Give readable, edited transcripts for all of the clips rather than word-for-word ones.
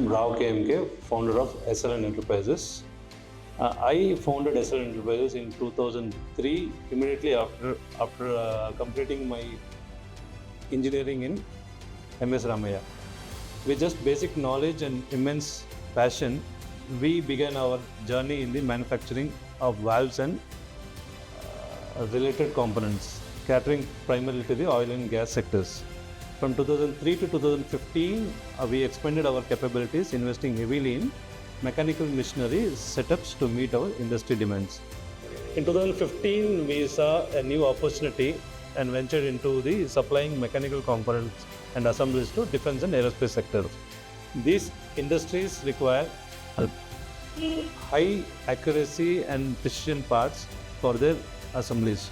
am Rao KMK, founder of SLN Enterprises. I founded SLN Enterprises in 2003, immediately after completing my engineering in MS Ramaya. With just basic knowledge and immense passion, we began our journey in the manufacturing of valves and related components, catering primarily to the oil and gas sectors. From 2003 to 2015, we expanded our capabilities, investing heavily in mechanical machinery setups to meet our industry demands. In 2015, we saw a new opportunity and ventured into the supplying mechanical components and assemblies to defense and aerospace sectors. These industries require high accuracy and precision parts for their assemblies.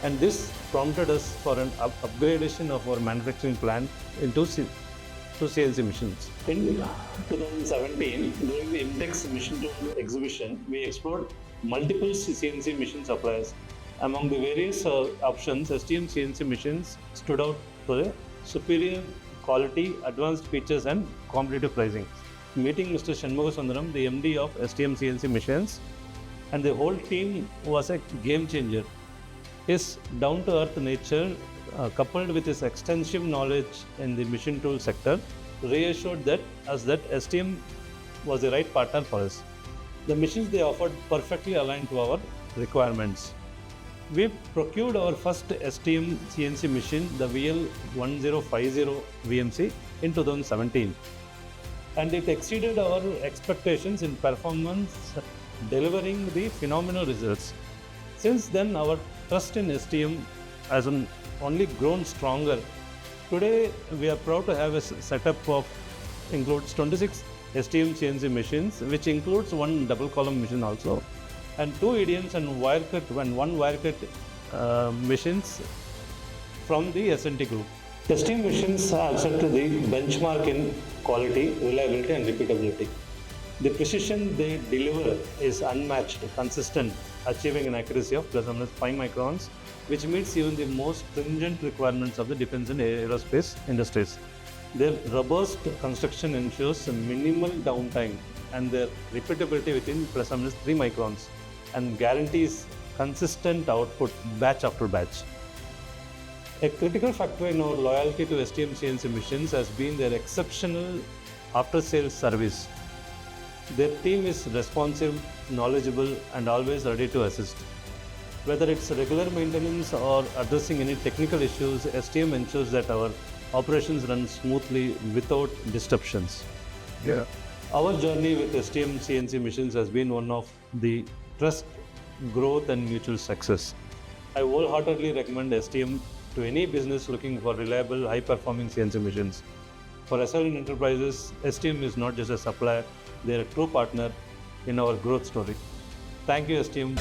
And this prompted us for an upgradation of our manufacturing plant into CNC machines. In 2017, during the IMTEX Machine Tool exhibition, we explored multiple CNC machine suppliers. Among the various options, STM CNC machines stood out for the superior quality, advanced features and competitive pricing. Meeting Mr. Shanmugasundaram, the MD of STM CNC Machines, and the whole team was a game changer. His down-to-earth nature, coupled with his extensive knowledge in the machine tool sector, reassured us that STM was the right partner for us. The machines they offered perfectly aligned to our requirements. We procured our first STM CNC machine, the VL1050 VMC, in 2017. And it exceeded our expectations in performance, delivering the phenomenal results. Since then, our trust in STM has only grown stronger. Today, we are proud to have a setup of includes 26 STM CNC machines, which includes one double column machine also, and 2 EDMs and one wire cut machines from the S&T group. STM machines are set to the benchmark in quality, reliability and repeatability. The precision they deliver is unmatched, consistent, achieving an accuracy of ±5 microns, which meets even the most stringent requirements of the defense and aerospace industries. Their robust construction ensures a minimal downtime and their repeatability within ±3 microns and guarantees consistent output batch after batch. A critical factor in our loyalty to STM CNC machines has been their exceptional after-sales service. Their team is responsive, knowledgeable and always ready to assist. Whether it's regular maintenance or addressing any technical issues, STM ensures that our operations run smoothly without disruptions. Yeah. Our journey with STM CNC machines has been one of the trust, growth and mutual success. I wholeheartedly recommend STM to any business looking for reliable, high-performing CNC machines. For SLN Enterprises, STM is not just a supplier, they are a true partner in our growth story. Thank you, STM.